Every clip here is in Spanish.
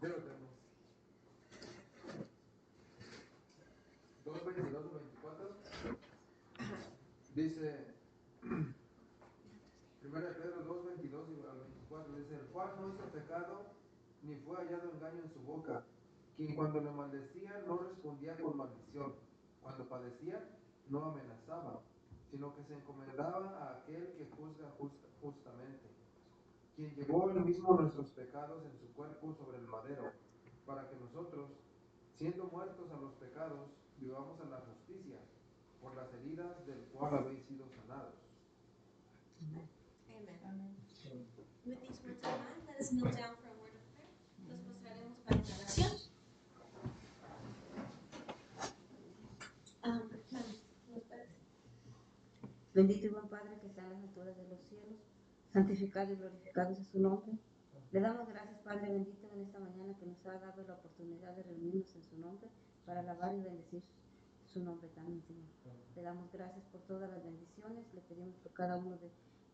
Yo lo tengo. 2:22-24 dice, 1 Pedro 2:22-24 dice, el cual no hizo pecado, ni fue hallado engaño en su boca, quien cuando le maldecía no respondía con maldición, cuando padecía no amenazaba, sino que se encomendaba a aquel que juzga justamente, quien llevó él mismo nuestros pecados en su cuerpo sobre el madero, para que nosotros, siendo muertos a los pecados, vivamos a la justicia, por las heridas del cual habéis sido sanados. Amen. Amen. With these words in mind, let us kneel down for a word of prayer. Nos postraremos para una oración. Bendito y buen Padre que está en las alturas de los cielos, santificado y glorificado es su nombre. Le damos gracias, Padre bendito, en esta mañana que nos ha dado la oportunidad de reunirnos en su nombre para alabar y bendecir su nombre también, Señor. Le damos gracias por todas las bendiciones, le pedimos por cada uno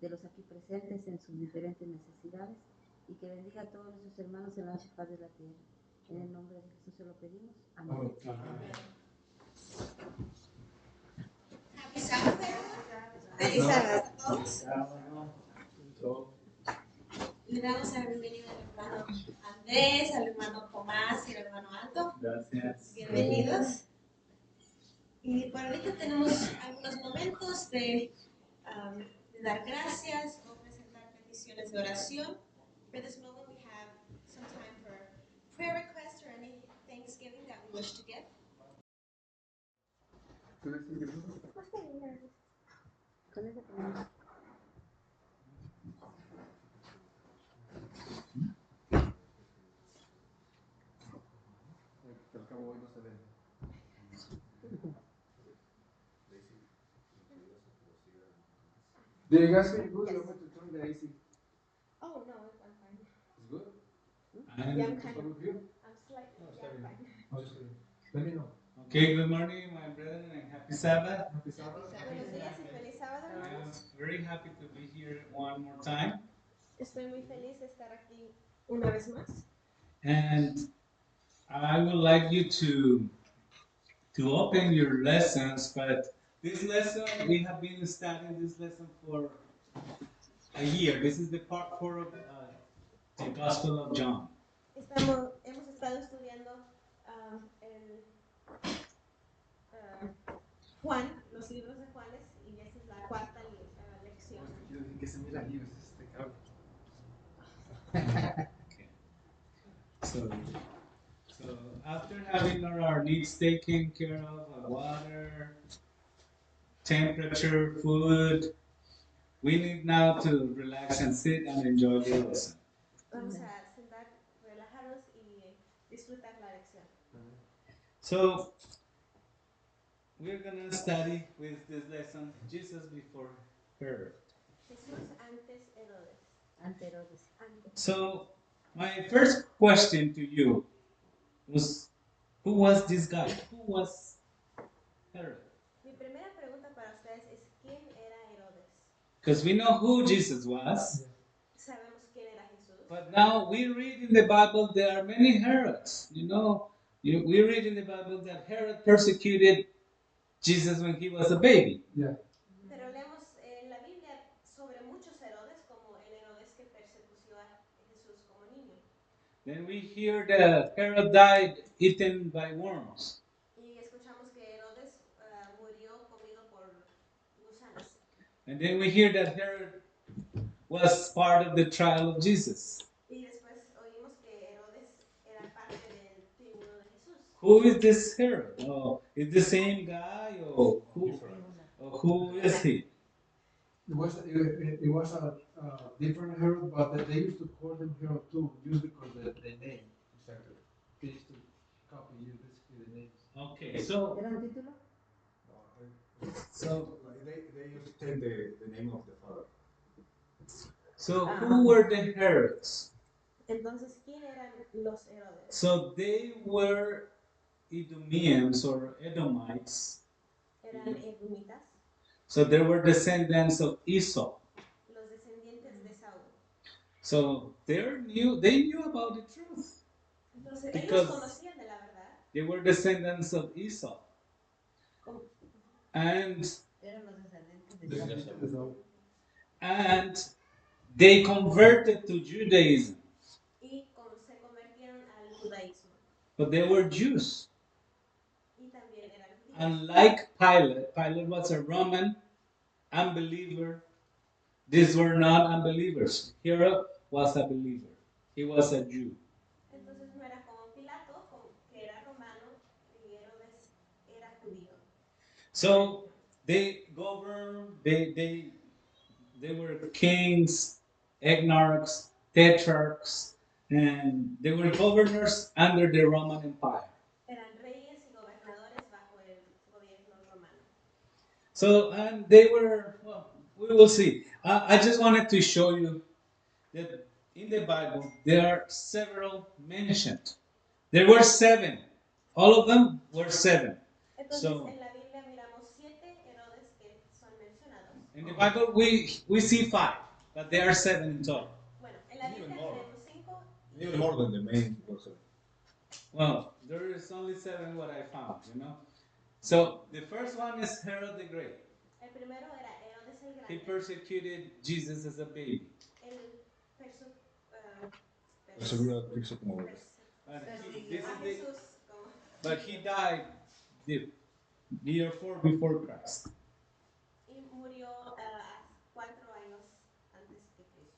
de los aquí presentes en sus diferentes necesidades y que bendiga a todos nuestros hermanos en la faz de la tierra. En el nombre de Jesús se lo pedimos. Amén. Happy Sabbath, everyone. Feliz Sabbath a todos. Le damos la bienvenida al hermano Andrés, al hermano Tomás y al hermano Alto. Gracias. Bienvenidos. Y para ahorita tenemos algunos momentos de dar gracias o presentar peticiones de oración. For this moment we have some time for prayer requests or any thanksgiving that we wish to give. Al cabo hoy no se ven. Do you guys speak good? You want me to turn the AC? Oh no, I'm fine. It's good? Yeah, I'm kind What of. with you? I'm slightly. Yeah, I'm fine. Let me know. Okay, good morning, my brethren, and happy Sabbath. Happy Sabbath. Buenos días y feliz sábado, I am hermanos. very happy to be here one more time. Estoy muy feliz de estar aquí una vez más. And I would like you to open your lessons, but this lesson, we have been studying this lesson for a year. This is the part 4 of the Gospel of John. Hemos estado estudiando Juan, los libros de Juanes, y esta es la cuarta lección. Que se mira ahí, este cabrón. Okay. So after having our needs taken care of, water, temperature, food, we need now to relax and sit and enjoy the lesson. Vamos a sentar, relajarnos y disfrutar la lección. So we're gonna study with this lesson Jesus before Herod. Jesús antes Herodes. Ante Herodes. So my first question to you was, who was this guy? Who was Herod? Mi primera pregunta para ustedes es ¿quién era Herodes? Because we know who Jesus was. Sabemos quién era Jesús. But now we read in the Bible there are many Herods. You know, we read in the Bible that Herod persecuted Jesus when he was a baby. Yeah. Pero leemos en la Biblia sobre muchos Herodes, como el Herodes que persecutó a Jesús como niño. Then we hear that Herod died eaten by worms. Y escuchamos que Herodes murió comido por gusanos. And then we hear that Herod was part of the trial of Jesus. Y después oímos que Herodes era parte del tribuno de Jesús. Who is this Herod? Oh, is the same guy or who is he? It was a different Herod, but they used to call them Herod too, just because the name. Exactly. They used to copy you basically the names. Okay, so ¿Era un título? They used to take the name of the father. so who were the Herods? Entonces, ¿quién eran los Herodes? So they were Edomians or Edomites. Eran edomitas, So they were descendants of Esau. los descendientes de Saúl. So they knew about the truth. Entonces, Because- ellos conocían de la verdad. They were descendants of Esau. Como- And Eran los descendientes de Saúl. and they converted to Judaism, y se convirtieron al judaísmo. but they were Jews. Y también eran judíos. Unlike Pilate, Pilate was a Roman unbeliever. These were not unbelievers. Herod was a believer. He was a Jew. Entonces no era como Pilato, que era romano, y Herodes era judío. So they governed, they were kings, ethnarchs, tetrarchs, and they were governors under the Roman Empire. Eran reyes y gobernadores bajo el gobierno romano. So, and they were, well, we will see. I just wanted to show you that in the Bible there are several mentioned. There were 7. All of them were 7. Entonces So- en la Biblia miramos 7 Herodes que son mencionados. In the Bible we see 5, but there are 7 in total. Bueno, en la Even Biblia more. tenemos 5. Even more than the main person. Well, there is only 7 what I found, you know. So the first one is Herod the Great. El primero era Herodes el He Grande. persecuted Jesus as a baby. Él Persegura a Cristo como bebé. But Persiguió. this a is the, Jesús como but he died the year 4 before Christ. y murió 4 años antes que Cristo.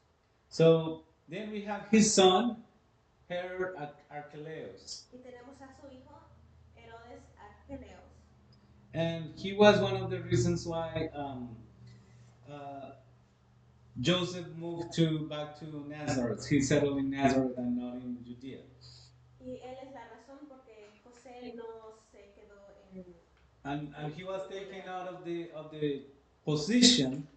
So then we have his son, Herod Archelaus. Y tenemos a su hijo Herodes Arqueleos. And he was one of the reasons why Joseph moved back to Nazareth. He settled in Nazareth and not in Judea. Y él es la razón porque José no se quedó en And he was taken out of the position,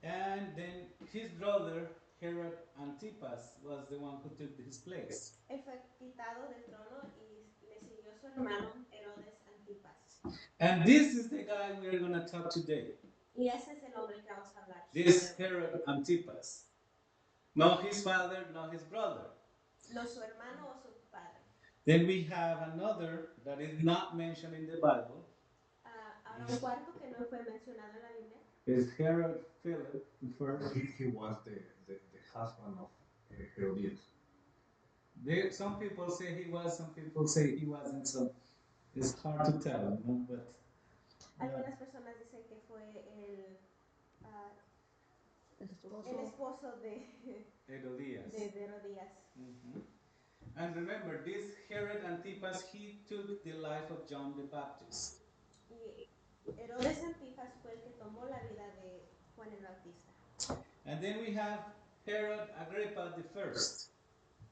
and then his brother Herod Antipas was the one who took his place. él fue quitado del trono y le siguió su hermano Herodes Antipas. And this is the guy we're going to talk today. Y ese es el hombre que vamos a hablar. This Herod Antipas. Not his father, not his brother. No su hermano o su padre. Then we have another that is not mentioned in the Bible. Ahora un cuarto que no fue mencionado en la Biblia. Is Herod Philip the first. He was the husband of Herodias. Some people say he was, some people say he wasn't, so it's hard to tell, you know, but Algunas personas dicen que fue el esposo de Herodias. Herodías. Mhm. And remember, this Herod Antipas, he took the life of John the Baptist. Y Herodes Antipas fue el que tomó la vida de Juan el Bautista. And then we have Herod Agrippa the first.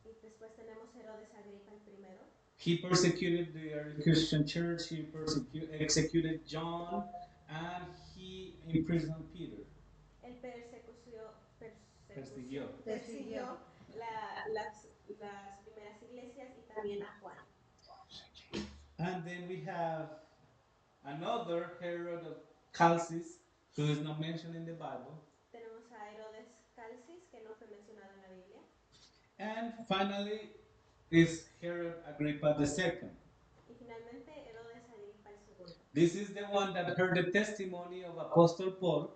Y después tenemos Herodes Agripa el primero. He persecuted the early Christian church, he executed John, and he imprisoned Peter. Él Persiguió. persiguió las primeras iglesias y también a Juan. And then we have another Herod of Chalcis, who is not mentioned in the Bible. Tenemos a Herodes Calcis, que no fue mencionado en la Biblia. And finally is Herod Agrippa II. Y finalmente Herodes Agripa el segundo. This is the one that heard the testimony of Apostle Paul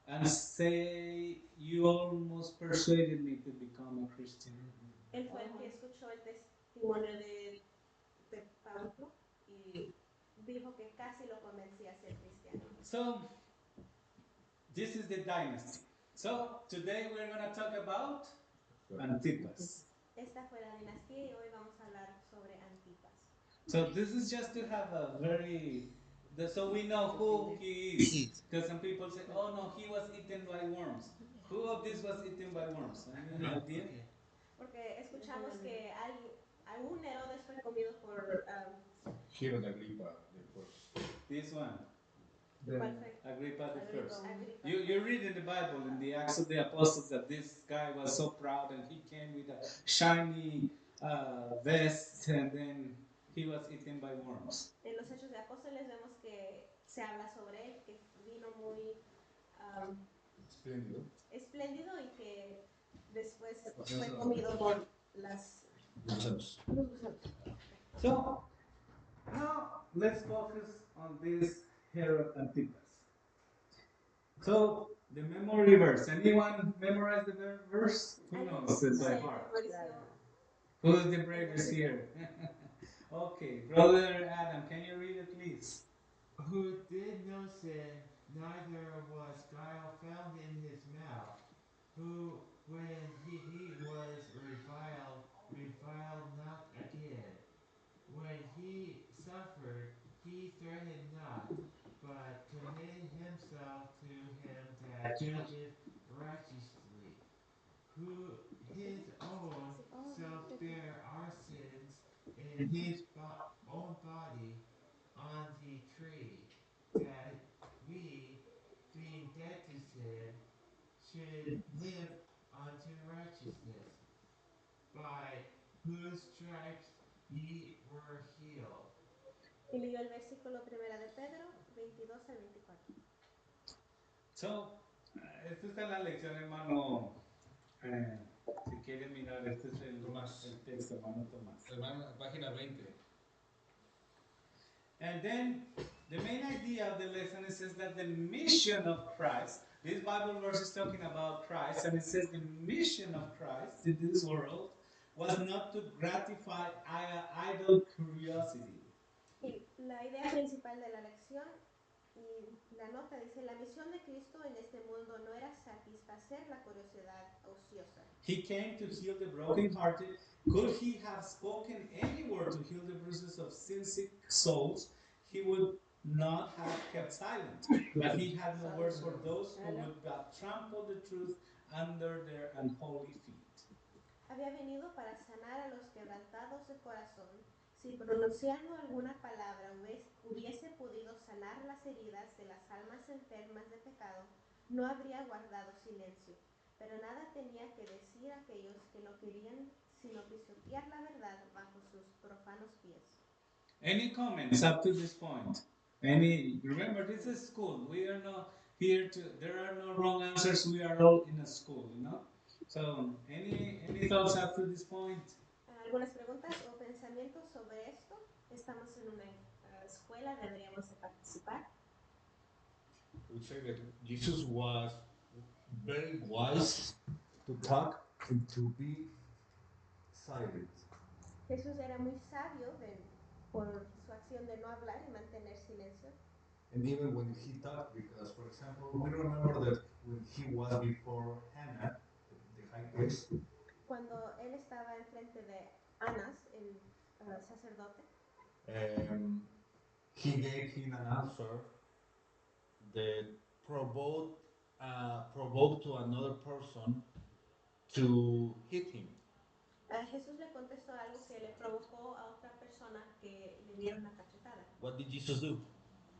and say, you almost persuaded me to become a Christian. Él fue el que escuchó el testimonio de Pablo y dijo que casi lo convencía a ser cristiano. So, this is the dynasty. So, today we're going to talk about Antipas. Esta fue la dinastía y hoy vamos a hablar sobre Antipas. So, this is just to have a so we know who he is. Because some people say, oh no, he was eaten by worms. Who of this was eaten by worms? Any idea? Porque escuchamos que algún Herodes fue comido por Herod Agrippa the first. This one, ¿cuál fue? Agrippa the first. Agripa. You read in the Bible, in the Acts of the Apostles, that this guy was so proud and he came with a shiny vest and then he was eaten by worms. En los Hechos de Apóstoles vemos que se habla sobre él, que vino muy Espléndido. espléndido y que después fue comido por las Gusanos. So now let's focus on this Herod Antipas. So the memory verse. Anyone memorize the verse? Who knows it by heart? Who's the bravest here? Okay, brother Adam, can you read it, please? Who did no sin, neither was guile found in his mouth, who, when he was reviled not again. When he suffered, he threatened not, but committed himself to him that judgeth righteously, who his own self bare our sins in his own body on the tree, that we, being dead to sin, should live unto righteousness, by whose stripes ye were healed. Y leyó el versículo 1 de Pedro 22 al 24. So, esta está la lección, hermano. Si quieren mirar, este es el texto, hermano Tomás. Hermano, página 20. And then the main idea of the lesson is that the mission of Christ, this Bible verse is talking about Christ, and it says the mission of Christ in this world was not to gratify idle curiosity. Y la idea principal de la lección y la nota dice, la misión de Cristo en este mundo no era satisfacer la curiosidad ociosa. He came to heal the brokenhearted. Could he have spoken any word to heal the bruises of sin-sick souls, he would not have kept silent. But he had no words for those who would trample the truth under their unholy feet. Había venido para sanar a los quebrantados de corazón. Si pronunciando alguna palabra hubiese podido sanar las heridas de las almas enfermas de pecado, no habría guardado silencio. Pero nada tenía que decir a aquellos que no querían sino pisotear la verdad bajo sus profanos pies. Any comments up to this point? Remember, this is school. We are not here to, there are no wrong answers. We are all in a school, you know? So, any thoughts up to this point? ¿Algunas preguntas o pensamientos sobre esto? Estamos en una escuela, deberíamos de participar. I would say that Jesus was very wise to talk and to be silent. Jesús era muy sabio por su acción de no hablar y mantener silencio. And even when he talked, because, for example, we remember that when he was before Hannah, the high priest, Cuando él estaba enfrente de Anás, el sacerdote, he gave him an answer that provoked to another person to hit him. Jesús le contestó algo que le provocó a otra persona que le diera una cachetada. What did Jesus do?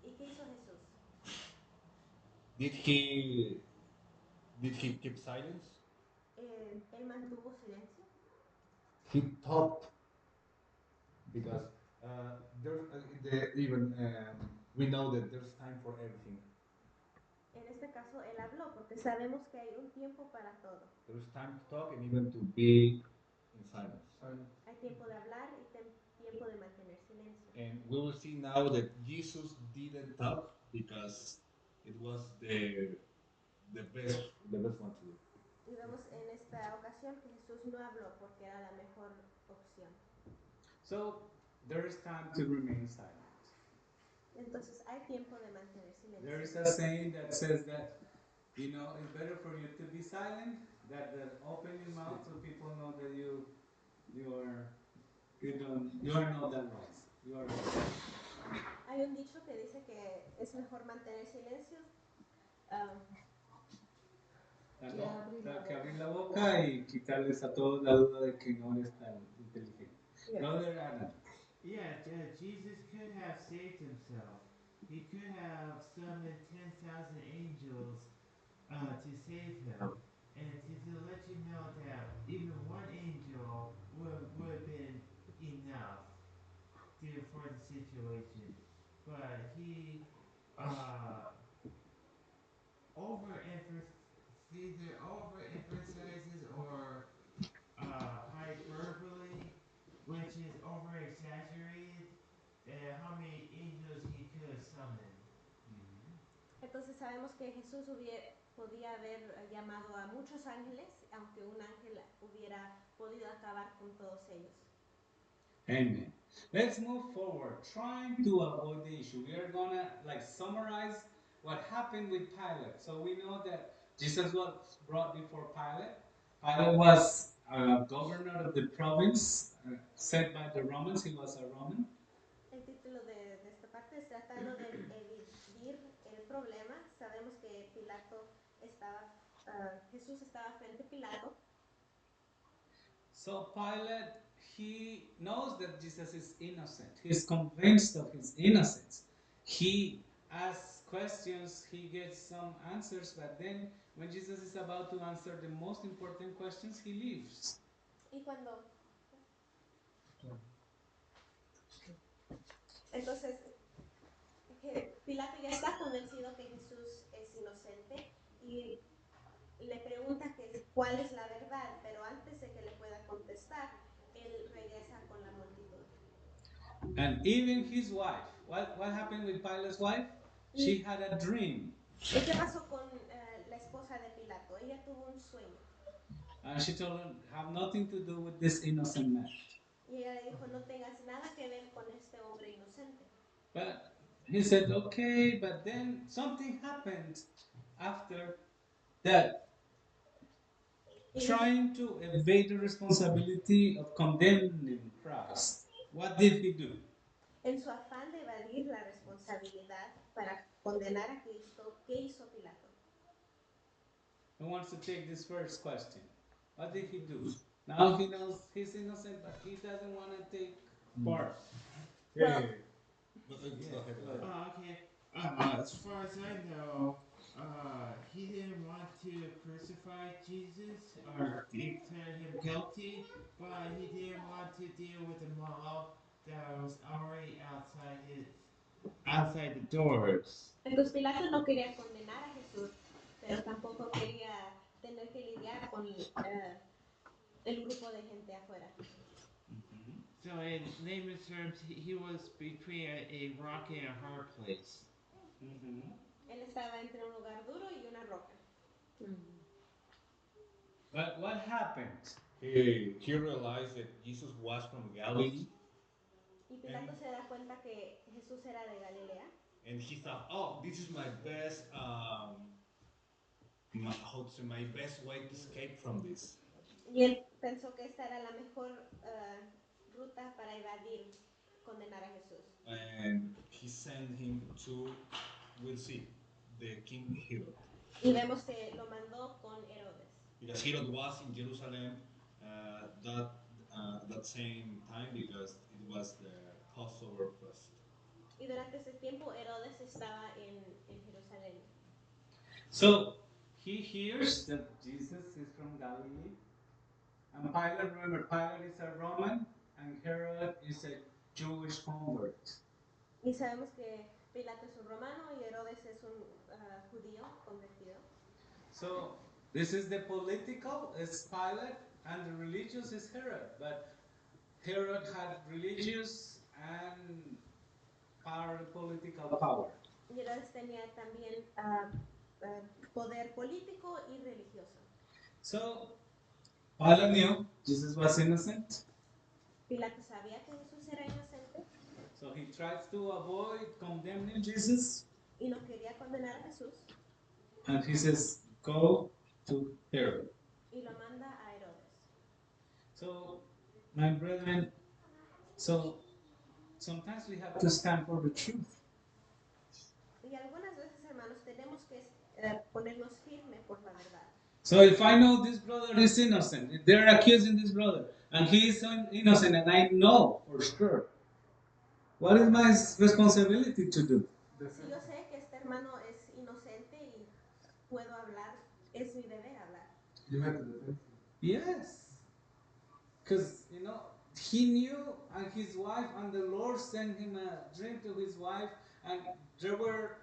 ¿Y qué hizo Jesús? Did he keep silence? Él mantuvo silencio. He talked because we know that there's time for everything. En este caso, él habló porque sabemos que hay un tiempo para todo. There's time to talk and even to be in silence. Hay tiempo de hablar y tiempo de mantener silencio. And we will see now that Jesus didn't talk because it was the best one to do. Y vemos en esta ocasión que Jesús no habló porque era la mejor opción. So, there is time to remain silent. Entonces hay tiempo de mantener silencio. There is a saying that says that, you know, it's better for you to be silent than open your mouth so people know that you are not that noise. You are. Hay un dicho que dice que es mejor mantener silencio Que abrir la boca y quitarles a todos la duda de que no eres tan inteligente. Brother Adam. Yeah, Jesus could have saved himself. He could have summoned 10,000 angels to save him. And to let you know that even one angel would have been enough for the situation. But he either overemphasizes or hyperbole Entonces sabemos que Jesús podía haber llamado a muchos ángeles, aunque un ángel hubiera podido acabar con todos ellos. Amen. Let's move forward, trying to avoid the issue. We are gonna summarize what happened with Pilate. So we know that Jesus was brought before Pilate. Pilate was governor of the province, set by the Romans. He was a Roman. El título de esta parte es tratando de evadir el problema. Sabemos que Jesús estaba frente a Pilato. So Pilate, he knows that Jesus is innocent. He's convinced of his innocence. He asks questions, he gets some answers, but then when Jesus is about to answer the most important questions, he leaves. Y cuando entonces Pilato ya está convencido que Jesús es inocente y le pregunta cuál es la verdad, pero antes de que le pueda contestar, él regresa con la multitud. And even his wife, what happened with Pilate's wife? She had a dream. ¿Y qué pasó con la esposa de Pilato? Ella tuvo un sueño. And she told him, have nothing to do with this innocent man. Y ella le dijo, no tengas nada que ver con este hombre inocente. But he said, okay, but then something happened after that. Trying to evade the responsibility of condemning Christ. What did he do? En su afán de evadir la responsabilidad para condenar a Cristo, ¿qué hizo Pilato? Who wants to take this first question? What did he do? Now he knows he's innocent, but he doesn't want to take part. Well, Go ahead. Okay. As far as I know, he didn't want to crucify Jesus or declare him guilty, but he didn't want to deal with the mob that was already outside the doors. Entonces Pilato no quería condenar a Jesús, pero tampoco quería tener que lidiar con el grupo de gente afuera. So in layman's terms, he was between a rock and a hard place. Él estaba entre un lugar duro y una roca. But what happened? He realized that Jesus was from Galilee, Y Pilato se da cuenta que Jesús era de Galilea. and he thought, "Oh, this is my best, my best way to escape from this." Y él pensó que esta era la mejor ruta para evadir condenar a Jesús. And he sent him to, we'll see, the king Herod, Y vemos que lo mandó con Herodes. because Herod was in Jerusalem that same time, because it was the Passover fest. Y durante ese tiempo Herodes estaba en Jerusalén. So he hears that Jesus is from Galilee. And Pilate, remember, Pilate is a Roman and Herod is a Jewish convert. Y sabemos que Pilato es un romano y Herodes es un judío convertido. So this is the political, is Pilate, and the religious is Herod. But Herod had religious and political power. Y Herodes tenía también poder político y religioso. So Pilate knew Jesus was innocent. Pilato sabía que Jesús era inocente So he tries to avoid condemning Jesus. y no quería condenar a Jesús And he says, go to Herod. y lo manda a Herodes. So, my brethren, so sometimes we have to stand for the truth. Y algunas veces, hermanos, tenemos que ponernos firme por la verdad. So if I know this brother is innocent, if they're accusing this brother, and he is innocent, and I know for sure, what is my responsibility to do? Si yo sé que este hermano es inocente y puedo hablar, es mi deber hablar. You have to defend. Yes. Because, he knew, and his wife, and the Lord sent him a dream to his wife, and there were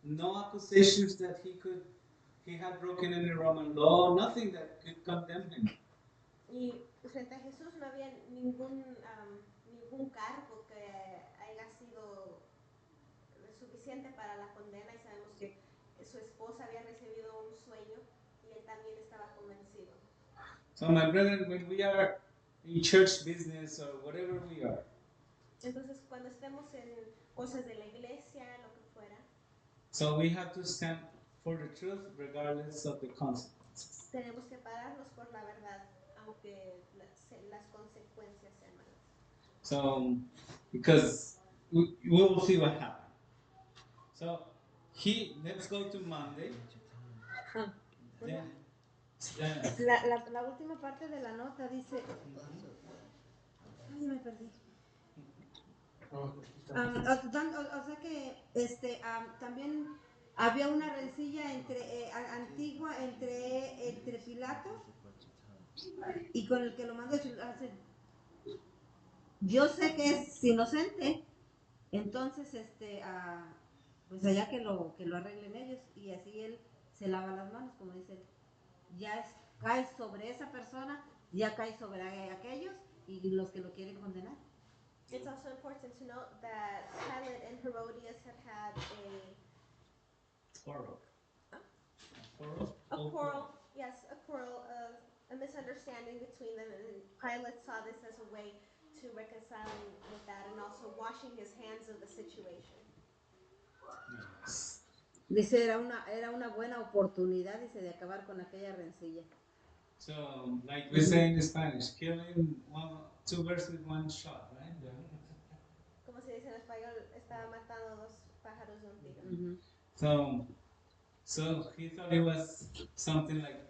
no accusations that he had broken any Roman law, nothing that could condemn him. Y frente a Jesús no había ningún cargo que haya sido suficiente para la condena y sabemos que su esposa había recibido un sueño y él también estaba convencido. So, my brethren, when we are in church business or whatever we are, Entonces, cuando estemos en cosas de la iglesia, lo que fuera, so we have to stand for the truth regardless of the consequences. tenemos que pararnos por la verdad, aunque las consecuencias sean malas. So, because we will see what happens. So, let's go to Monday. Then, La última parte de la nota dice, ay, me perdí. O sea que también había una rencilla antigua entre Pilato y con el que lo mandó. Yo sé que es inocente, entonces pues allá que lo arreglen ellos, y así él se lava las manos, como dice, cae sobre esa persona, ya cae sobre aquellos y los que lo quieren condenar. It's also important to note that Pilate and Herodias had quarrel. a quarrel, a misunderstanding between them, and Pilate saw this as a way to reconcile with that and also washing his hands of the situation. Yes. Dice, era una buena oportunidad, dice, de acabar con aquella rencilla. So, like we say in Spanish, killing two birds with one shot, right? Como se dice en español, estaba matando dos pájaros de un tiro. So he thought it was something like,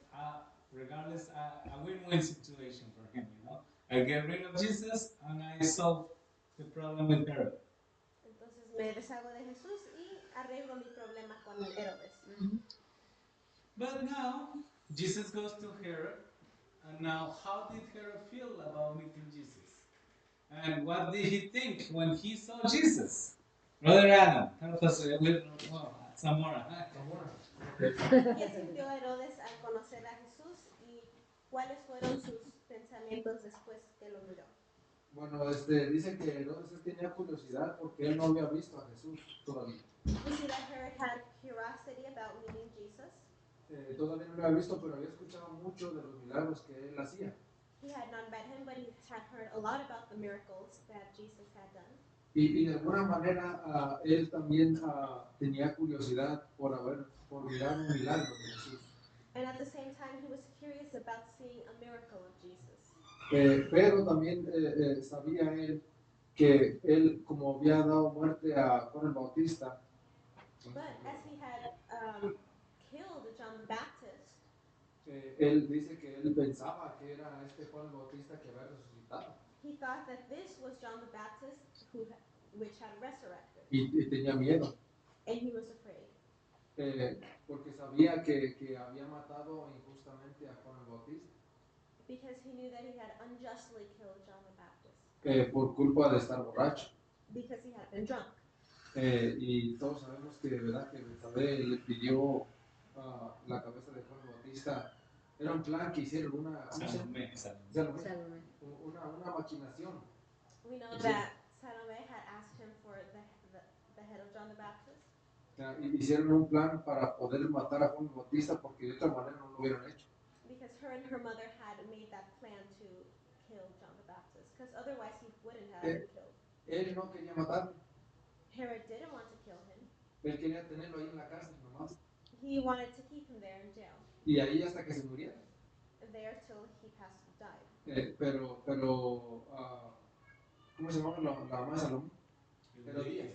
regardless, a win-win situation for him, you know? I get rid of Jesus and I solve the problem with Herod. Entonces me deshago de Jesús y arreglo mi problema con Herodes. But now, Jesus goes to Herod, and now how did Herod feel about meeting Jesus? And what did he think when he saw Jesus? Brother Adam, help us with Zamora. ¿Qué sintió Herodes al conocer a Jesús y cuáles fueron sus pensamientos después que lo miró? Bueno, dice que Herodes tenía curiosidad porque él no había visto a Jesús todavía. We see that Herod had curiosity about meeting Jesus. Todavía no lo había visto, pero había escuchado mucho de los milagros que él hacía. He had not met him, but he had heard a lot about the miracles that Jesus had done. Y de alguna manera él también tenía curiosidad por mirar un milagro de Jesús. And at the same time, he was curious about seeing a miracle of Jesus. Pero también sabía él que él, como había dado muerte a Juan el Bautista, But as he had killed John the Baptist, él dice que él pensaba que era este Juan el Bautista que había resucitado. he thought that this was John the Baptist which had resurrected. Y tenía miedo. And he was afraid. Porque sabía que había matado injustamente a Juan el Bautista. Because he knew that he had unjustly killed John the Baptist. Por culpa de estar borracho. Because he had been drunk. Y todos sabemos que de verdad que Betsabé le pidió la cabeza de Juan el Bautista. Era un plan que hicieron una maquinación. We know that Salome had asked him for the head of John the Baptist. Hicieron un plan para poder matar a Juan el Bautista porque de otra manera no lo hubieran hecho. Because her and her mother had made that plan to kill John the Baptist, because otherwise he wouldn't have been killed. Él no quería matarlo. Herod didn't want to kill him. Él quería tenerlo ahí en la cárcel nomás. He wanted to keep him there in jail. Y ahí hasta que se muriera. There till he died. Pero ¿cómo se llama la mamá de Salomón? Herodías.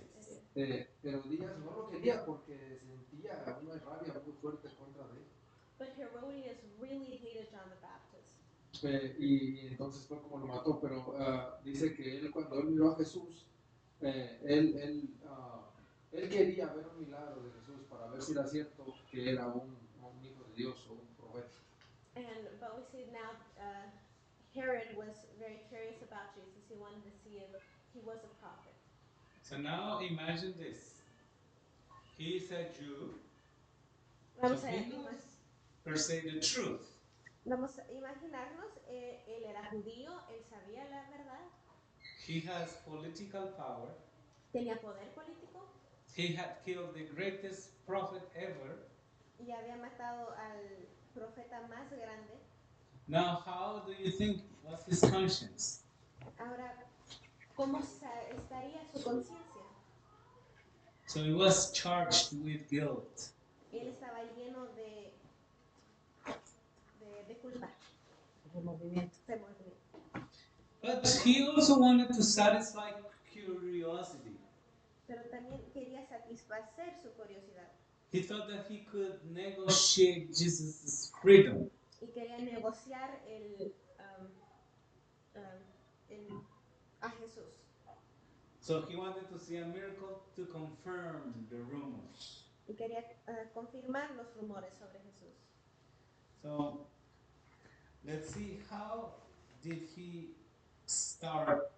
Herodías no lo quería porque sentía una rabia muy fuerte contra de él. But Herodias really hated John the Baptist. Y entonces fue como lo mató, pero dice que él cuando él miró a Jesús, él quería ver un milagro de Jesús para ver si era cierto que era un hijo de Dios o un profeta. But we see now Herod was very curious about Jesus. He wanted to see if he was a prophet. So now imagine this. He is a Jew. Vamos So a he knows per se the truth. Vamos a imaginarnos, él era judío, él sabía la verdad. He has political power. Tenía poder político. he had killed the greatest prophet ever. y había matado al profeta más grande. Now, how do you think was his conscience? Ahora, ¿cómo estaría su conciencia? So he was charged with guilt. Él estaba lleno de culpa, Remordimiento. remordimiento. But he also wanted to satisfy curiosity. Pero también quería satisfacer su curiosidad He thought that he could negotiate Jesus' freedom. y quería negociar a Jesús. So he wanted to see a miracle to confirm the rumors. Y quería confirmar los rumores sobre Jesús. So let's see, how did he start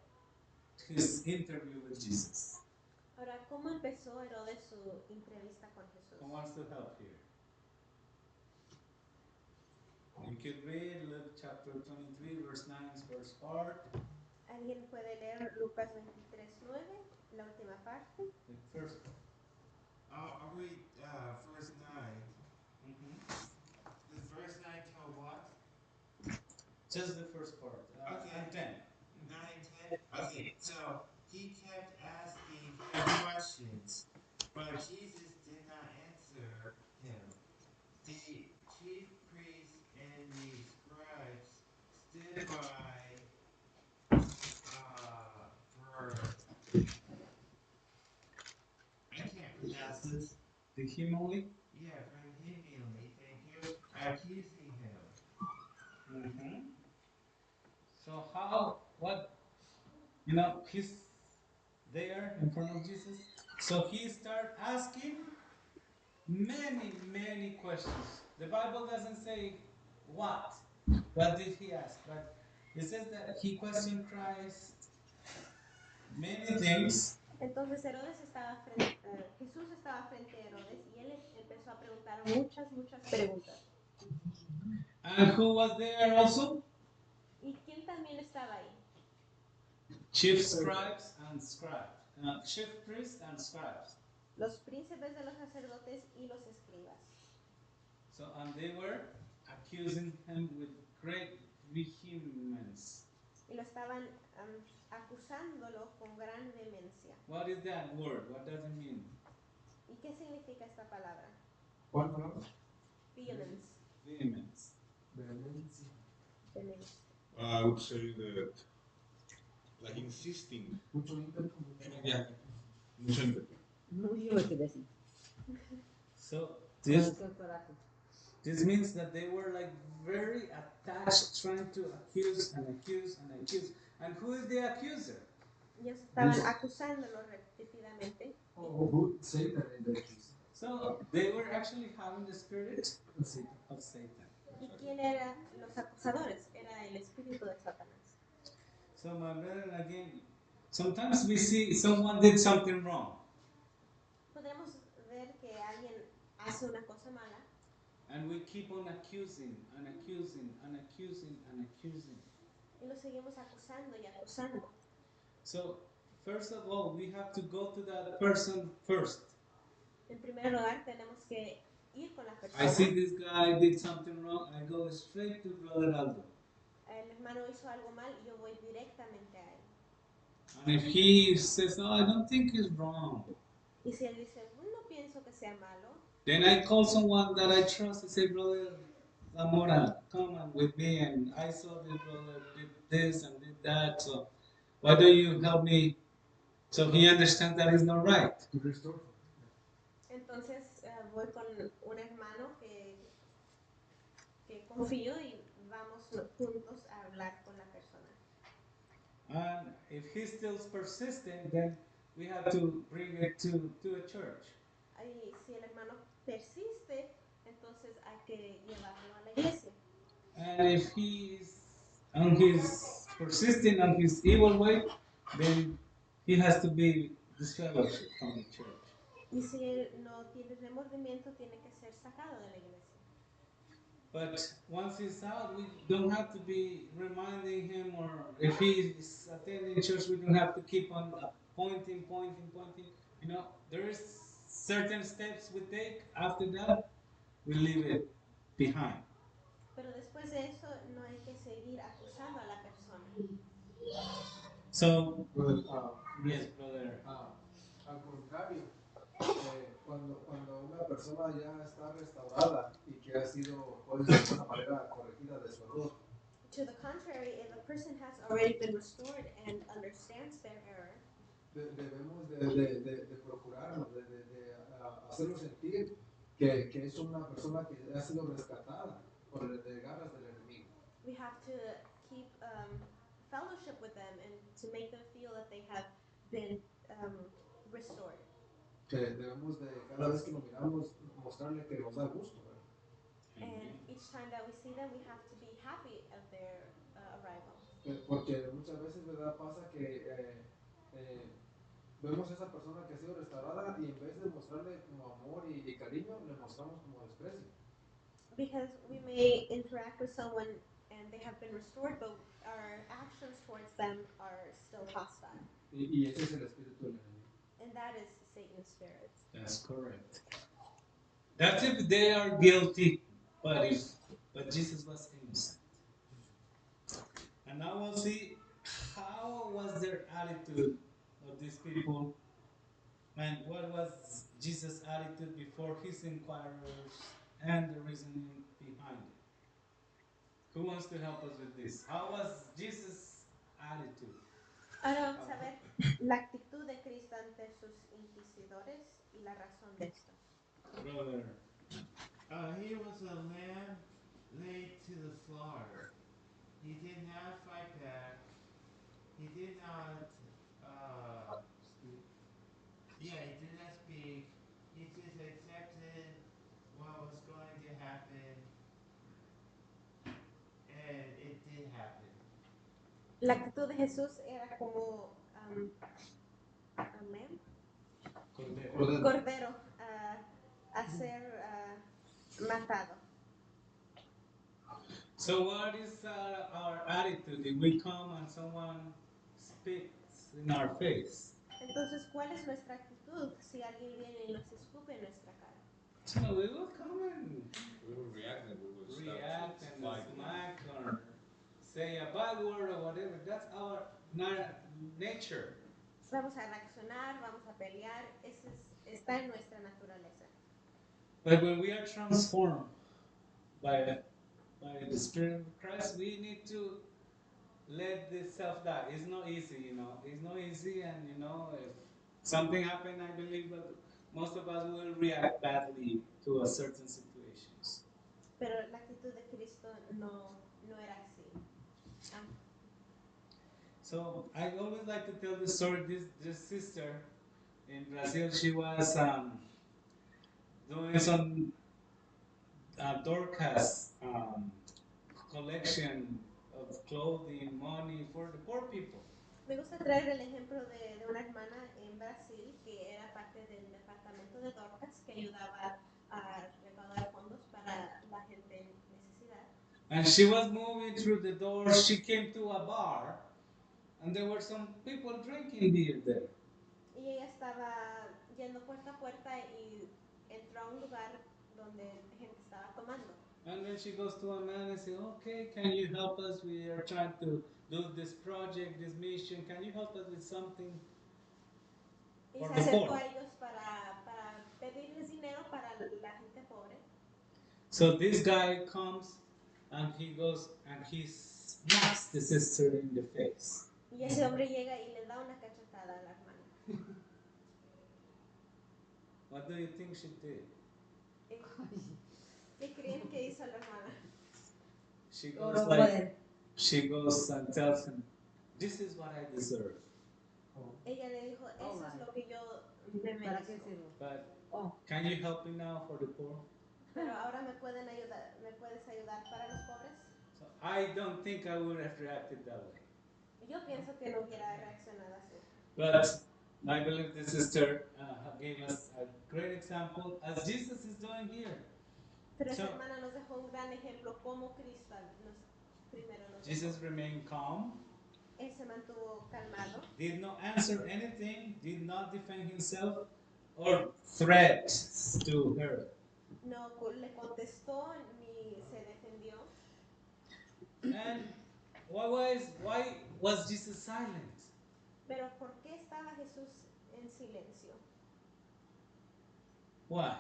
his interview with Jesus? Ahora, ¿cómo empezó Herodes su entrevista con Jesús? Who wants to help here? You could read Luke chapter 23, verse 9 is first part. ¿Alguien puede leer Lucas 23:9, la última parte? The first part. I'll read verse 9. Does verse 9 tell what? Just the first part. Okay. And 10. 9 and 10? Okay, so he kept asking him questions, but Jesus did not answer him. The chief priests and the scribes stood by for, I can't pronounce this. The him only? Yeah, for him only, thank you, accusing him. So he's there in front of Jesus. So he started asking many questions. The Bible doesn't say what did he ask, but it says that he questioned Christ many things. Entonces Jesús estaba frente a Herodes y él empezó a preguntar muchas preguntas. And who was there also? ¿Y quién también estaba ahí? Chief scribes and scribes. Chief priests and scribes. Los príncipes de los sacerdotes y los escribas. So, and they were accusing him with great vehemence. Y lo estaban acusándolo con gran vehemencia. What is that word? What does it mean? ¿Y qué significa esta palabra? ¿Cuál palabra? Vehemence. Vehemence. Vehemencia. Vehemencia. I would say that, like insisting. Mucho ímpetu. Yeah. Mucho ímpetu. Muy motivación. So Con coraje. this means that they were like very attached, trying to accuse and accuse and accuse. And who is the accuser? Ellos estaban acusándolo repetidamente. Oh, Satan is the accuser. So they were actually having the spirit of Satan. ¿Y quién eran los acusadores? Era el espíritu de Satanás. So my brother, again, sometimes we see someone did something wrong. Podemos ver que alguien hace una cosa mala And we keep on accusing and accusing and accusing and accusing. y lo seguimos acusando y acusando. So, first of all, we have to go to that person first. En primer lugar, tenemos que ir con la persona. I see this guy did something wrong, I go straight to Brother Aldo. El hermano hizo algo mal y yo voy directamente a él. And if he says, "No, I don't think he's wrong," Y si él dice, no pienso que sea malo, then I call someone that I trust and say, "Brother Zamora, come on with me, and I saw this brother did this and did that, so why don't you help me so he understands that it's not right?" To restore. entonces voy con un hermano que confío y vamos juntos a hablar con la persona. And if he's still persistent, then we have to bring it to a church. Y si el hermano persiste, entonces hay que llevarlo a la iglesia. And if he's on his persisting on his evil way, then he has to be disfellowshipped from the church. Y si él no tiene remordimiento, tiene que ser sacado de la iglesia. But once he's out, we don't have to be reminding him, or if he's attending church, we don't have to keep on pointing. You know, there is certain steps we take, after that, we leave it behind. Pero después de eso no hay que seguir acusando a la persona. So, Brother, yes, brother. al contrario, cuando una persona ya está restaurada y que ha sido, pues, de alguna manera corregida de su error, To the contrary, if a person has already been restored and understands their error, debemos de procurarnos, hacerlo sentir que es una persona que ha sido rescatada de garras del enemigo. we have to keep fellowship with them and to make them feel that they have been restored. Que debemos de, cada vez que lo miramos, mostrarle que nos da gusto, ¿verdad? And each time that we see them, we have to be happy of their arrival. Porque muchas veces, ¿verdad? Pasa que vemos a esa persona que ha sido restaurada y en vez de mostrarle como amor y cariño, le mostramos como desprecio. Because we may interact with someone and they have been restored, but our actions towards them are still hostile. Y ese es el espíritu del enemigo. And that is Satan's spirit. That's correct. That's if they are guilty, but Jesus was innocent. And now we'll see how was their attitude of these people, and what was Jesus' attitude before his inquirers and the reasoning behind it. Who wants to help us with this? How was Jesus' attitude? Ahora vamos a ver la actitud de Cristo ante sus inquisidores y la razón de esto. Brother. He was a lamb laid to the slaughter. He did not fight back. He did not, he did not speak. He just accepted what was going to happen, and it did happen. La actitud de Jesús era como amén, cordero a ser matado. So what is our attitude if we come and someone spits in our face? Entonces, ¿cuál es nuestra actitud si alguien viene y nos escupe en nuestra cara? So we will come and We will react and we will react start and to fight. smack or say a bad word or whatever. That's our nature. Vamos a reaccionar, vamos a pelear, está en nuestra naturaleza. But when we are transformed by the Spirit of Christ, we need to let this self die. It's not easy, you know. It's not easy, and you know, if something happened, I believe that most of us will react badly to a certain situations. Pero la actitud de Cristo no era así. So I always like to tell the story. This sister in Brazil, she was doing some Dorcas collection of clothing, money for the poor people. Me gusta traer el ejemplo de una hermana en Brasil que era parte del departamento de Dorcas que ayudaba a recaudar fondos para la gente en necesidad. And she was moving through the door. She came to a bar, and there were some people drinking beer there. Y ella estaba yendo puerta a puerta y entró a un lugar donde gente estaba tomando. And then she goes to a man and says, "Okay, can you help us? We are trying to do this project, this mission. Can you help us with something?" Y For se the acercó poor. a ellos para pedirles dinero para la gente pobre. So this guy comes and he goes and he smacks the sister in the face. Y ese hombre llega y le da una cachetada a la hermana. What do you think she did? ¿Qué creen que hizo la hermana? She goes and tells him, "This is what I deserve." Ella le dijo, eso es lo que yo me ¿Para qué merezco. sirvo? But Oh, can you help me now for the poor? Pero ahora me puedes ayudar para los pobres. So I don't think I would have reacted that way. Yo pienso que no hubiera reaccionado así. But I believe the sister gave us a great example, as Jesus is doing here. Pero esa So- hermana nos dejó un gran ejemplo como Cristo primero nos Jesus dejó. remained calm, Él se mantuvo calmado, did not answer anything, did not defend himself, or threats to her. No le contestó ni se defendió. And why was Jesus silent? Pero ¿por qué estaba Jesús en silencio? Why?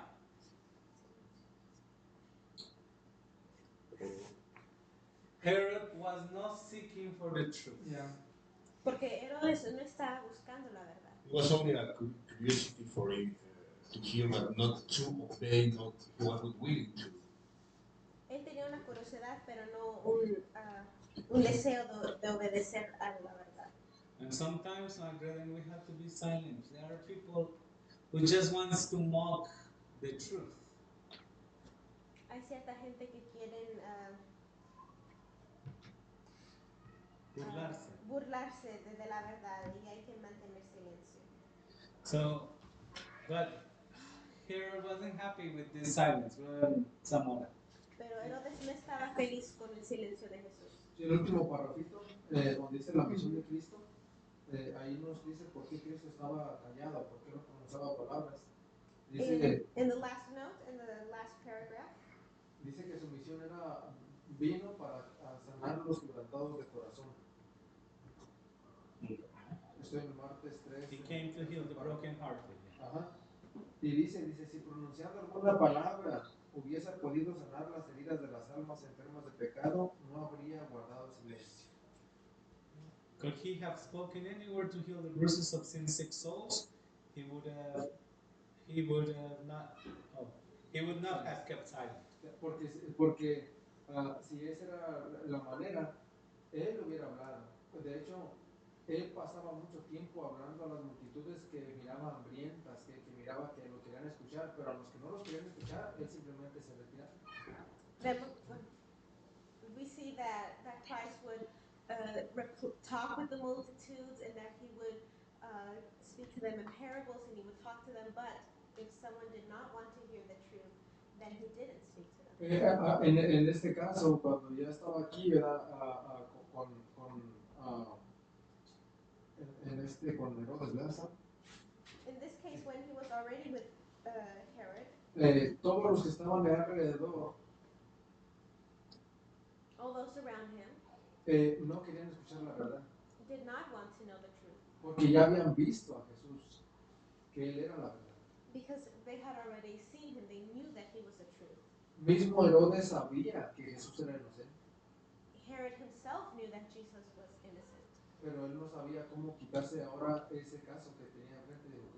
Herod was not seeking for the truth. Yeah. Porque Herodes no estaba buscando la verdad. It was only a curiosity for him to hear, but not to obey, not he was not willing to. Él tenía una curiosidad, pero no un deseo de obedecer a la verdad. And sometimes, my brethren, we have to be silent. There are people who just wants to mock the truth. Hay cierta gente que quieren Burlarse. burlarse de la verdad y hay que mantener silencio. So, but Herod wasn't happy with this silence. Well, Zamora. Pero Herodes no estaba feliz con el silencio de Jesús. Sí, el último parrafito, donde dice la misión de Cristo, ahí nos dice por qué Cristo estaba callado, por qué no pronunciaba palabras. Dice, In the last note, in the last paragraph, dice que su misión era, vino para sanar los quebrantados de corazón. Estoy en Martes 3. He came to heal the brokenhearted. Ajá. Y dice, si pronunciando alguna palabra hubiese podido sanar las heridas de las almas enfermas de pecado, no habría guardado silencio. Could he have spoken any word to heal the bruises of sin-sick souls? He would not have kept silent. Porque si esa era la manera, él hubiera hablado. De hecho, él pasaba mucho tiempo hablando a las multitudes que miraban hambrientas, que miraba que lo querían escuchar, pero a los que no los querían escuchar, él simplemente se retiraba. We see that Christ would talk with the multitudes and that he would speak to them in parables and he would talk to them, but if someone did not want to hear the truth, then he didn't speak to them. En este caso, cuando ya estaba aquí, ¿verdad? Con Herodes, ¿verdad? In this case, when he was already with Herod, todos los que estaban de alrededor, all those around him, no querían escuchar la verdad, did not want to know the truth porque ya habían visto a Jesús, que él era la verdad. because they had already seen him. They knew that he was the truth. Mismo Herodes sabía que Jesús era inocente, Herod himself knew that Jesus was innocent, pero él no sabía cómo quitarse ahora ese caso que tenía enfrente. Dijo,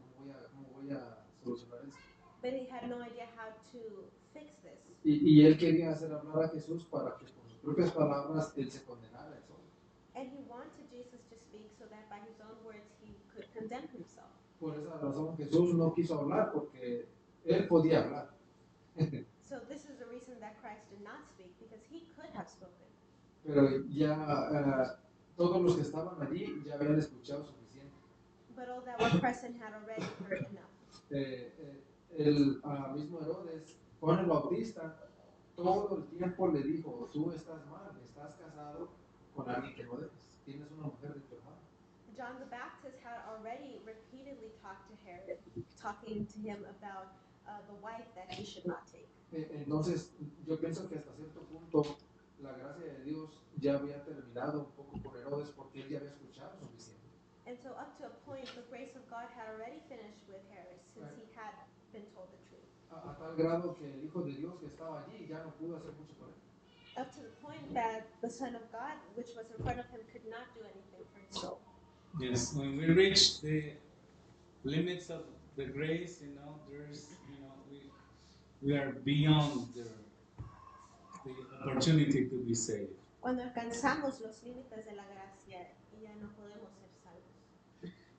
¿cómo voy a solucionar esto? but he had no idea how to fix this. Y él quería hacer hablar a Jesús para que por sus propias palabras él se condenara él solo. And he wanted Jesus to speak so that by his own words he could condemn himself. Por esa razón Jesús no quiso hablar porque él podía hablar. So this is the reason that Christ did not speak, because he could have spoken. Pero ya todos los que estaban allí ya habían escuchado suficiente. But all that were present had already heard enough. El mismo Herodes, Juan el Bautista, todo el tiempo le dijo, tú estás mal, estás casado con alguien que no debes, tienes una mujer de tu hermano. John the Baptist had already repeatedly talked to Herod, talking to him about the wife that he should not take. Entonces, yo pienso que hasta cierto punto la gracia de Dios ya había terminado un poco por Herodes porque él ya había escuchado suficiente. And so up to a point, the grace of God had already finished with Herod, since he had been told the truth. A tal grado que el Hijo de Dios que estaba allí ya no pudo hacer mucho por él. Up to the point that the Son of God, which was in front of him, could not do anything for his soul. Yes, when we reach the limits of the grace, we are beyond the opportunity to be saved. Cuando alcanzamos los límites de la gracia, ya no podemos ser salvos.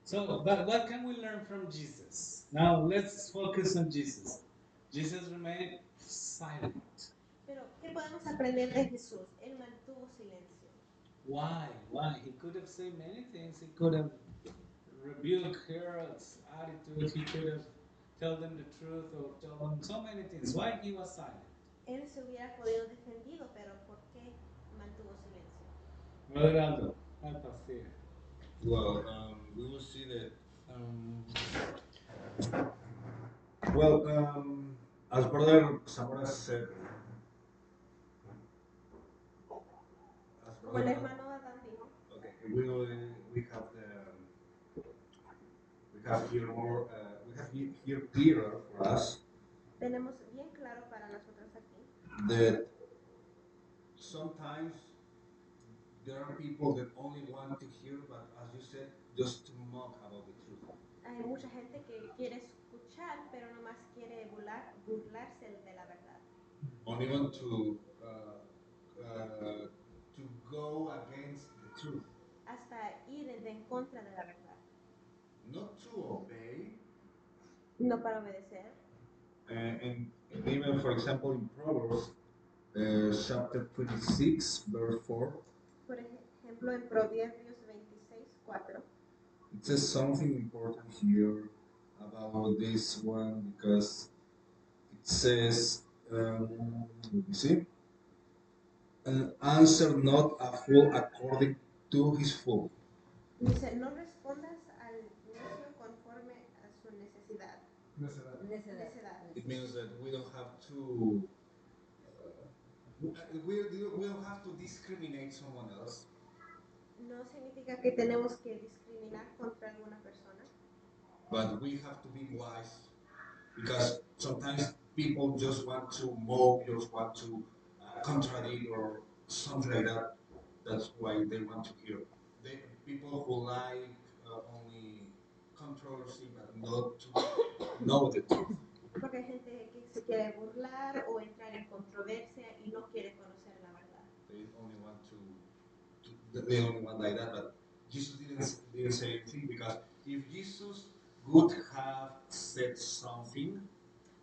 So, but what can we learn from Jesus? Now let's focus on Jesus. Jesus remained silent. Pero, ¿qué podemos aprender de Jesús? Él mantuvo silencio. Why? Why? He could have said many things. He could have rebuked Herod's attitude. He could have told them the truth or told them so many things. Why he was silent? Él se hubiera podido defendido, pero ¿por qué mantuvo silencio? Brother Aldo, help us here. Well, we will see that Well, as Brother Zamora said, as Como el Brother, hermano Adán dijo, okay, we have here more, we have here clearer for us tenemos bien claro para nosotros aquí that sometimes there are people that only want to hear, but as you said, just to mock about the truth. hay mucha gente que quiere escuchar, pero nomás quiere burlarse de la verdad. Or even to go against the truth. Hasta ir en contra de la verdad. Not to obey. No para obedecer. And even, for example, in Proverbs chapter 26, verse 4, Por ejemplo, en Proverbios 26:4, it says something important here about this one because it says, let me see, answer not a fool according to his fool. dice, no respondas al necio conforme a su necesidad. Necedad. It means that we don't have to we don't have to discriminate someone else. No significa que tenemos que discriminar contra alguna persona, But we have to be wise because sometimes people just want to mock, just want to contradict or something like that. That's why they want to hear. People who like only controversy but not to know the truth. porque hay gente que se quiere burlar o entrar en controversia y no quiere conocer la verdad. They only want they only want like that, but Jesus didn't say anything because if Jesus would have said something,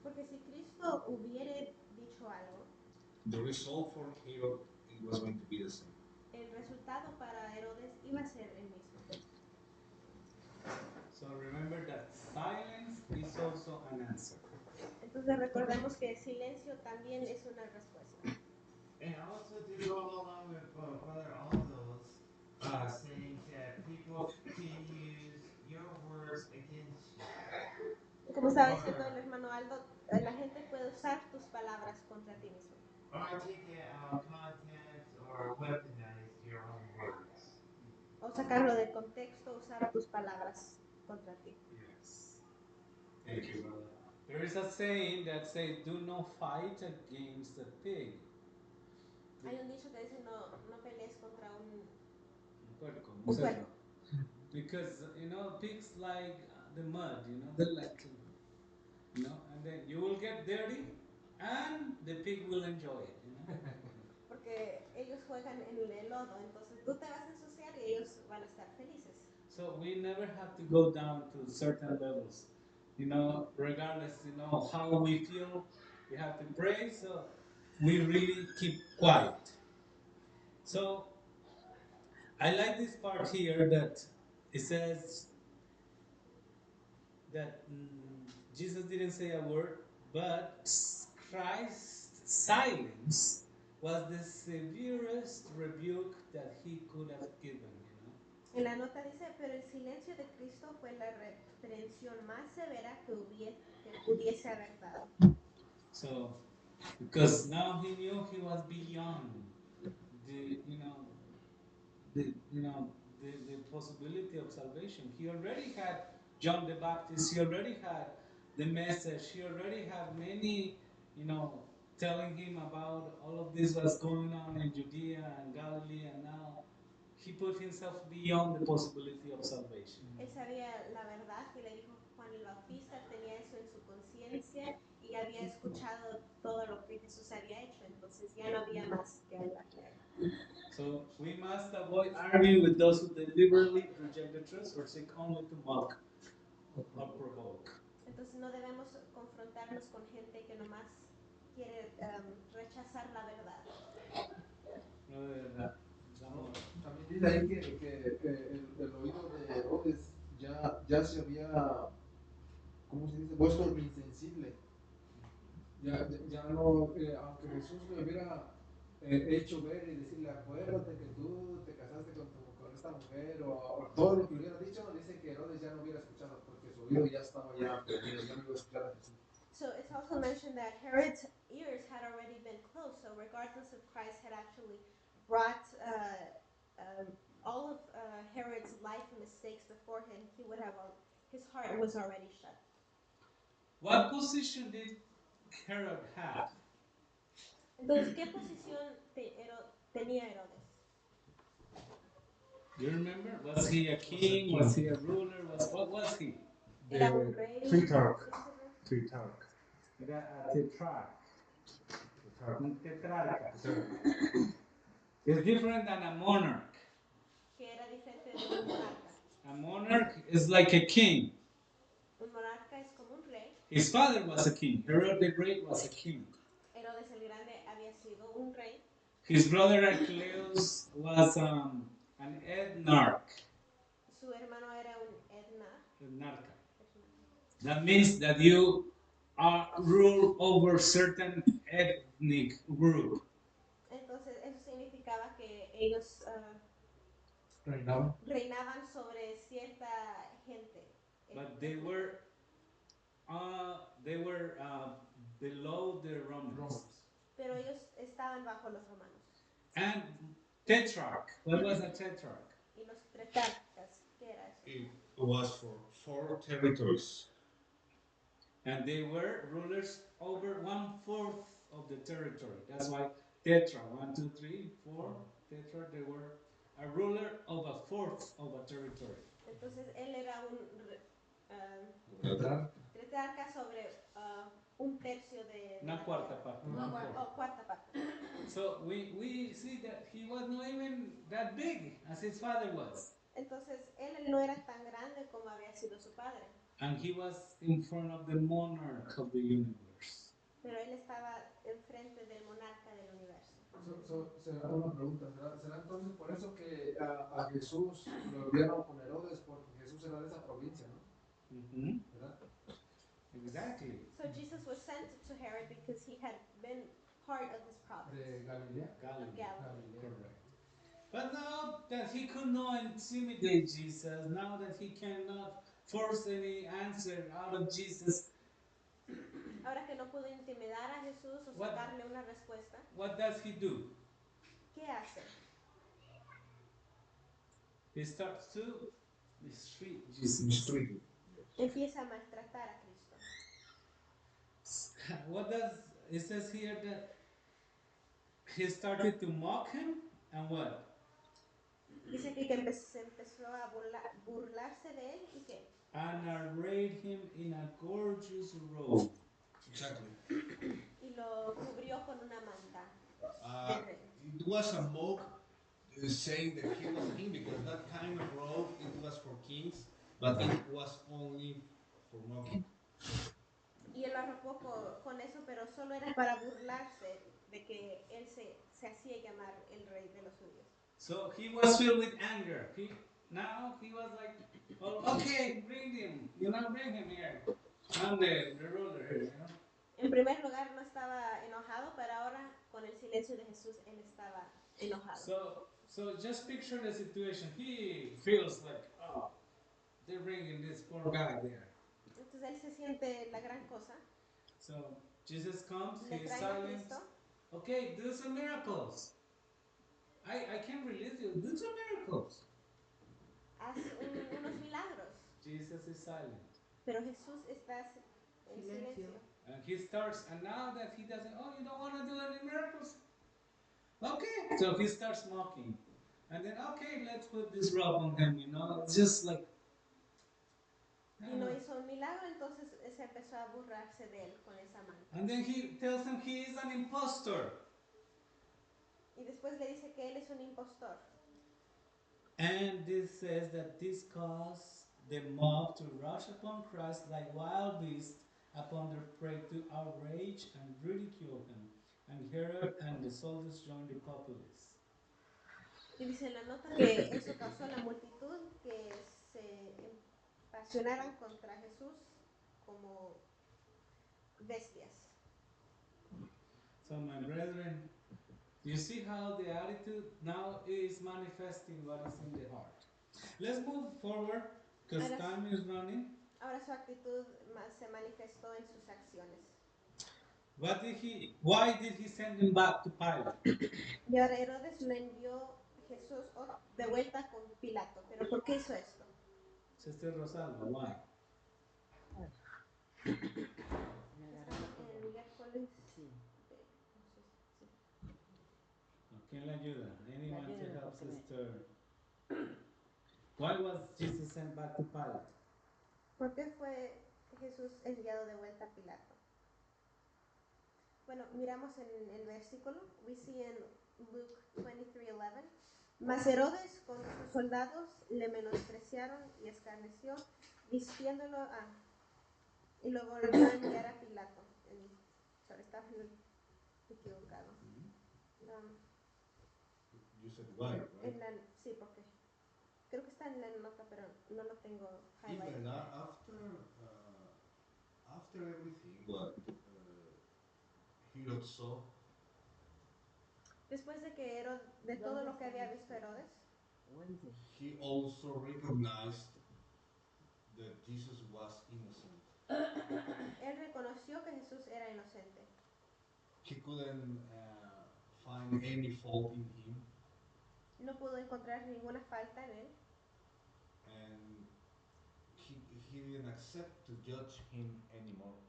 Porque si Cristo hubiera dicho algo, the result for Herod it was going to be the same. el resultado para Herodes iba a ser el mismo. So remember that silence is also an answer. Entonces recordemos que el silencio también es una respuesta. And also to go along with Brother Aldo's saying that people can use your words against you. Como estaba diciendo el hermano Aldo, la gente puede usar tus palabras contra ti mismo. Or take it out of context or weaponize your own words. O sacarlo del contexto, usar tus palabras contra ti. Yes. Thank you, brother. There is a saying that says, "Do not fight against a pig." Hay un dicho que dice no pelees contra un Puerco, Un puerco. because pigs like the mud, they like to, and then you will get dirty, and the pig will enjoy it. porque ellos juegan en el lodo, entonces tú te vas a ensuciar y ellos van a estar felices. So we never have to go down to certain levels, regardless, how we feel, we have to pray. So we really keep quiet. So I like this part here that it says that Jesus didn't say a word, but Christ's silence was the severest rebuke that he could have given. En la nota dice, pero el silencio de Cristo fue la reprensión más severa que pudiese haber dado. So, because now he knew he was beyond the possibility of salvation. He already had John the Baptist. He already had the message. He already had many, telling him about all of this was going on in Judea and Galilee, and now he put himself beyond the possibility of salvation. Él sabía la verdad que le dijo Juan el Bautista, tenía eso en su conciencia y había escuchado todo lo que Jesús había hecho, entonces ya no había más que hablar. So we must avoid arguing with those who deliberately reject the truth or seek only to mock or provoke. Entonces no debemos confrontarnos con gente que nomás quiere rechazar la verdad. No, de verdad. También dice ahí que el oído de Herodes ya se había, ¿cómo se dice?, puesto insensible. Ya no, aunque Jesús le hubiera hecho ver y decirle, acuérdate que tú te casaste con esta mujer, o todo lo que le hubiera dicho, dice que Herodes ya no hubiera escuchado, porque su oído ya estaba ya perdido, ya no iba a escuchar a Jesús. So it's also mentioned that Herod's ears had already been closed. So regardless if Christ had actually brought all of Herod's life mistakes before him, he would have his heart was already shut. What position did Herod have? Entonces, ¿qué posición tenía Herodes? Do you remember? Was he a king? Was he a ruler? What was he? Era un rey. Tetrarch. Tetrarch. Era a tetrarch. Un tetrarca. It's different than a monarch. Que era diferente de un monarca. A monarch is like a king. Un monarca es como un rey. His father was a king. Herod the Great was a king. Herodes el Grande había sido un rey. His brother Archelaus was an ethnarch. Su hermano era un etnarca. That means that you rule over certain ethnic group. Entonces eso significaba que ellos reinaban sobre cierta gente. But they were below the Romans. Pero ellos estaban bajo los romanos. And tetrarch. What was a tetrarch? Y los tetrarcas, ¿qué era eso? It was for 4 territories. And they were rulers over 1/4 of the territory. That's why tetra, 1, 2, 3, 4, tetra, they were a ruler of 1/4 of a territory. Entonces él era un tetrarca sobre un tercio de Una cuarta parte. cuarta parte. So we see that he was not even that big as his father was. Entonces él no era tan grande como había sido su padre. And he was in front of the monarch of the universe. Pero él estaba enfrente del monarca del universo. Será una pregunta, ¿será entonces por eso que a Jesús lo enviaron con Herodes? Porque Jesús era de esa provincia, ¿no? ¿Verdad? Exactly. So Jesus was sent to Herod because he had been part of this province. De Galilea. Of Galilee. Correct. But now that he could not intimidate Jesus, now that he cannot force any answer out of Jesus, Ahora que no pudo intimidar a Jesús o sacarle una respuesta, what does he do? ¿qué hace? He starts to mistreat Jesus. Empieza a maltratar a Cristo. What does it says here that he started to mock him and what? Dice que empezó a burlarse de él y qué? And arrayed him in a gorgeous robe. Exactly. Y lo cubrió con una manta. It was a mock saying that he was king because that kind of robe it was for kings, but it was only for mocking. Y él lo arropó con eso, pero solo era para burlarse de que él se hacía llamar el rey de los judíos. So he was filled with anger. Now he was like, oh, okay, bring him. Bring him here. I'm the ruler here. You know? En primer lugar no estaba enojado, pero ahora con el silencio de Jesús él estaba enojado. So just picture the situation. He feels like, oh, they're bringing this poor guy there. Entonces él se siente la gran cosa. So Jesus comes, Le he is traen a silent. Cristo. Okay, do some miracles. I can't release you. Do some miracles. Haz unos milagros. Jesus is silent. Pero Jesús está en silencio. And he starts, and now that he doesn't, oh, you don't want to do any miracles? Okay. So he starts mocking. And then, okay, let's put this robe on him, It's just like. Y no hizo un milagro, entonces se empezó a burlarse de él con esa mano. And then he tells him he is an impostor. Y después le dice que él es un impostor. And this says that this caused the mob to rush upon Christ like wild beasts upon their prey to outrage and ridicule him. And Herod and the soldiers joined the populace. Y dice en la nota que eso causó a la multitud que se apasionaran contra Jesús como bestias. So my brethren, you see how the attitude now is manifesting what is in the heart. Let's move forward because time is running. Ahora su actitud se manifestó en sus acciones. Why did he send him back to Pilate? Y ahora Herodes lo envió Jesús de vuelta con Pilato. ¿Pero por qué hizo esto? Sister Rosalba, why? En miércoles. Sí. ¿Quién le ayuda? Anyone to ayuda, help porque me- Sister? Why was Jesus sent back to Pilate? ¿Por qué fue Jesús enviado de vuelta a Pilato? Bueno, miramos en el versículo, we see in Luke 23:11, mas Herodes con sus soldados le menospreciaron y escarneció, vistiéndolo y lo volvió a enviar a Pilato. Sorry, estaba equivocado. You said why, right? Sí, porque creo que está en la nota, pero no lo tengo highlighted. Even after everything what Herod saw, Después de que de todo lo que había visto Herodes, Wednesday. he also recognized that Jesus was innocent. él reconoció que Jesús era inocente. He couldn't find any fault in him, No pudo encontrar ninguna falta en él and he didn't accept to judge him anymore.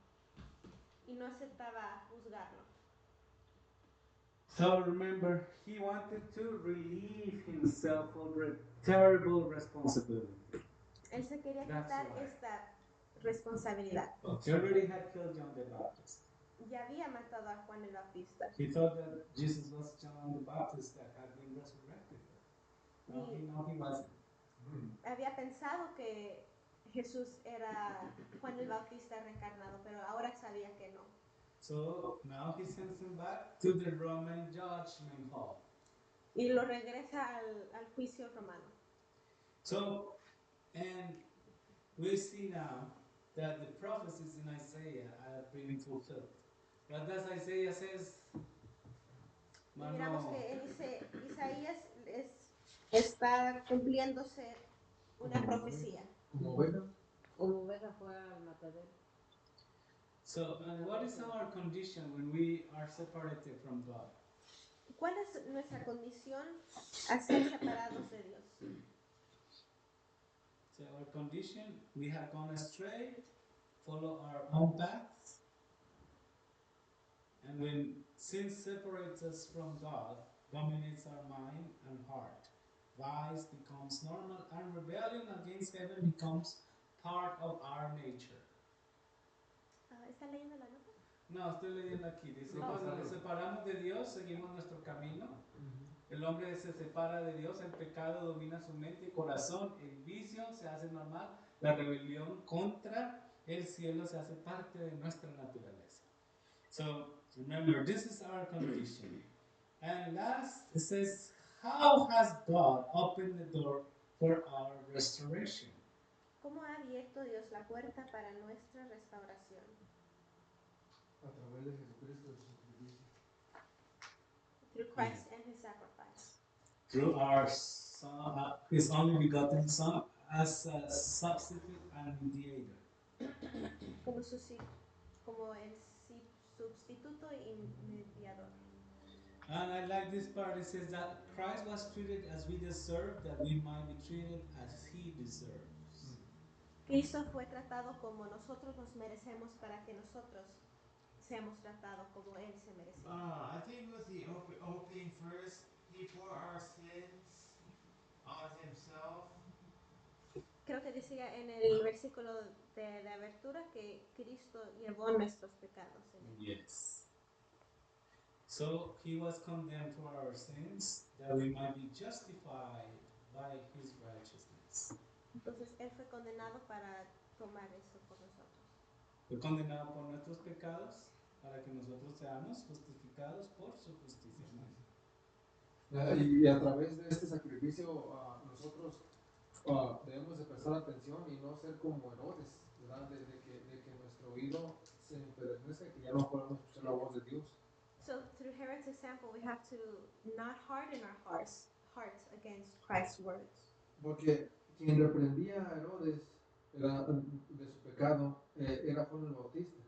y no aceptaba juzgarlo. So remember, he wanted to relieve himself of a terrible responsibility. Él se quería That's quitar why. esta responsabilidad. He already had killed John the Baptist. Ya había matado a Juan el Bautista. He thought that Jesus was John the Baptist that had been resurrected. No, he wasn't. Había pensado que Jesús era Juan el Bautista reencarnado, pero ahora sabía que no. So now he sends him back to the Roman judgment hall. Y lo regresa al juicio romano. So, and we see now that the prophecies in Isaiah are being fulfilled. What does Isaiah says? Y miramos que en Isaías está cumpliéndose una profecía. Como oveja. Como oveja fue al matadero. So, and what is our condition when we are separated from God? ¿Cuál es nuestra condición a ser separados de Dios? So our condition, we have gone astray, follow our own paths, and when sin separates us from God, dominates our mind and heart. Vice becomes normal, and rebellion against heaven becomes part of our nature. ¿Está leyendo la nota? No, estoy leyendo aquí. Dice, No, cuando no. nos separamos de Dios, seguimos nuestro camino. El hombre se separa de Dios, el pecado domina su mente y corazón, el vicio se hace normal, la rebelión contra el cielo se hace parte de nuestra naturaleza. So, remember, this is our condition. And last, it says, how has God opened the door for our restoration? ¿Cómo ha abierto Dios la puerta para nuestra restauración? A través de Jesucristo y su sacrificio. Through Christ and His sacrifice. Through our Son, His only begotten Son, as a substitute and mediator. Como el sustituto y mediador. And I like this part. It says that Christ was treated as we deserve, that we might be treated as He deserves. Cristo fue tratado como nosotros nos merecemos para que nosotros seamos tratados como Él se merecía. I think it was the opening first. He bore our sins on himself. Creo que decía en el versículo de abertura que Cristo llevó nuestros pecados en Él. Yes. So He was condemned for our sins, that we might be justified by His righteousness. Entonces Él fue condenado para tomar eso por nosotros. Fue condenado por nuestros pecados, para que nosotros seamos justificados por su justicia. Y a través de este sacrificio nosotros debemos de prestar atención y no ser como Herodes, ¿verdad? De que nuestro oído se empedernezca y que ya no podamos escuchar la voz de Dios. So through Herod's example, we have to not harden our hearts against Christ's words. Porque quien reprendía a Herodes era de su pecado, era Juan el Bautista.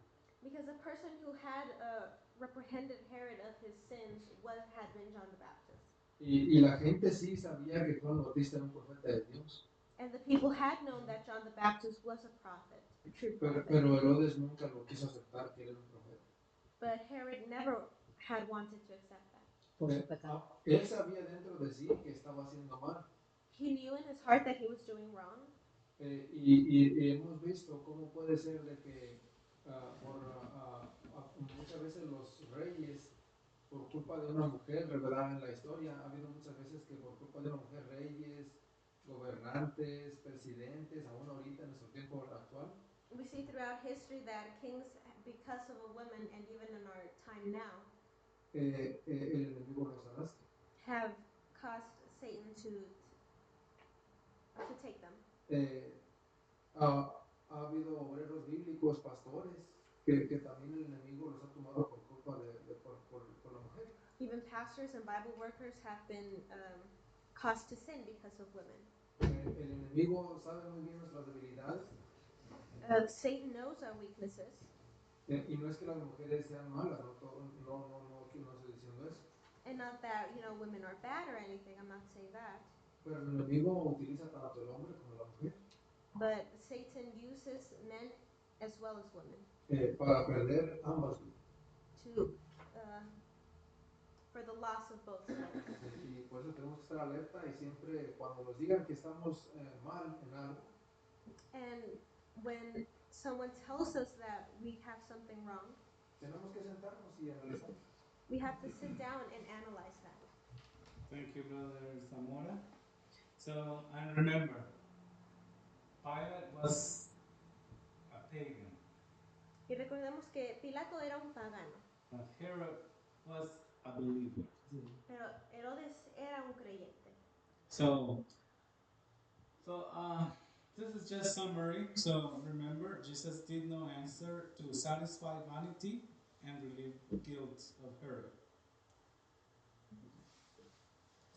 Because the person who had reprehended Herod of his sins had been John the Baptist. Y la gente sí sabía que Juan el Bautista era un profeta de Dios. And the people had known that John the Baptist was a prophet, a true prophet. Pero Herodes nunca lo quiso aceptar que era un profeta. But Herod never had wanted to accept that. Por su pecado. Él sabía dentro de sí que estaba haciendo mal. He knew in his heart that he was doing wrong. Y hemos visto cómo puede ser de que muchas veces los reyes, por culpa de una mujer, ¿verdad? En la historia ha habido muchas veces que por culpa de una mujer, reyes, gobernantes, presidentes, aún ahorita en nuestro tiempo actual, We see throughout history that kings, because of a woman, and even in our time now, el enemigo los arrastra. have caused Satan to take them. Ha habido obreros bíblicos, pastores, que también el enemigo los ha tomado por culpa por la mujer. Even pastors and Bible workers have been caused to sin because of women. El enemigo sabe muy bien nuestras debilidades. Satan knows our weaknesses. Y no es que las mujeres sean malas, no estoy diciendo eso. And not that, women are bad or anything, I'm not saying that. Pero el enemigo utiliza tanto el hombre como la mujer. But Satan uses men as well as women. Para perder ambas. For the loss of both sides. Y por eso tenemos que estar alerta y siempre cuando nos digan que estamos mal en algo. And when someone tells us that we have something wrong, tenemos que sentarnos y analizar. We have to sit down and analyze that. Thank you, Brother Zamora. So, and remember, Pilate was a pagan. Y recordemos que Pilato era un pagano. But Herod was a believer. Pero Herodes era un creyente. So this is just summary. So remember, Jesus did no answer to satisfy vanity and relieve guilt of Herod.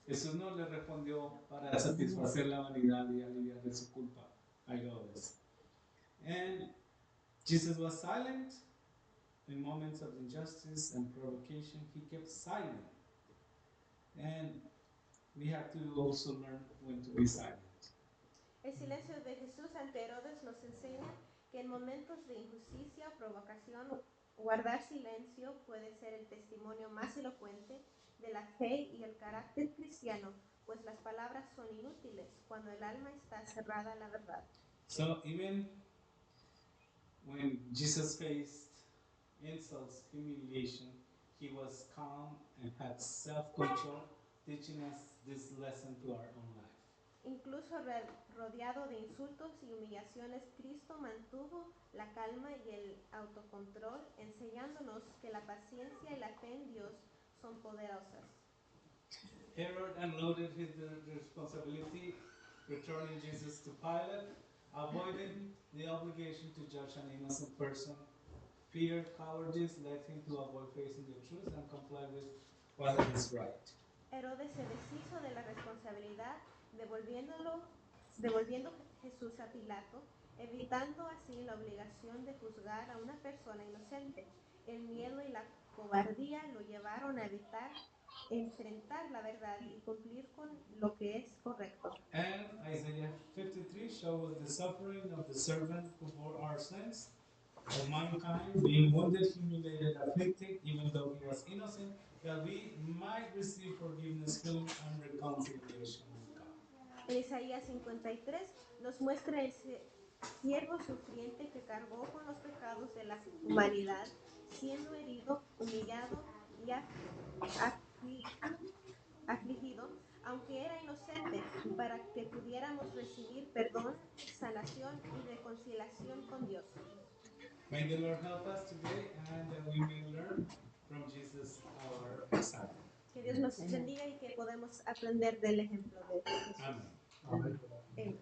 Jesús no le respondió para satisfacer la vanidad y aliviar de su culpa a Herodes. And Jesus was silent in moments of injustice and provocation. He kept silent. And we have to also learn when to be silent. El silencio de Jesús ante Herodes nos enseña que en momentos de injusticia o provocación, guardar silencio puede ser el testimonio más elocuente de la fe y el carácter cristiano, pues las palabras son inútiles cuando el alma está cerrada a la verdad. So even when Jesus faced insults, humiliation, he was calm and had self-control, teaching us this lesson to our own life. Incluso rodeado de insultos y humillaciones, Cristo mantuvo la calma y el autocontrol, enseñándonos que la paciencia y la fe en Dios son poderosas. Herod unloaded his responsibility, returning Jesus to Pilate, avoiding the obligation to judge an innocent person. Fear, cowardice led him to avoid facing the truth and comply with what is right. Herodes se deshizo de la responsabilidad, devolviendo Jesús a Pilato, evitando así la obligación de juzgar a una persona inocente. El miedo y la cobardía lo llevaron a evitar enfrentar la verdad y cumplir con lo que es correcto. And Isaiah 53 shows the suffering of the servant who bore our sins, of mankind, being wounded, humiliated, afflicted, even though he was innocent, that we might receive forgiveness, healing, and reconciliation with God. En Isaías 53 nos muestra el siervo sufriente que cargó con los pecados de la humanidad, siendo herido, humillado y afligido, aunque era inocente, para que pudiéramos recibir perdón, sanación y reconciliación con Dios. May the Lord help us today and that we may learn from Jesus, our example. Que Dios nos bendiga y que podamos aprender del ejemplo de Jesús. Amén. Amén.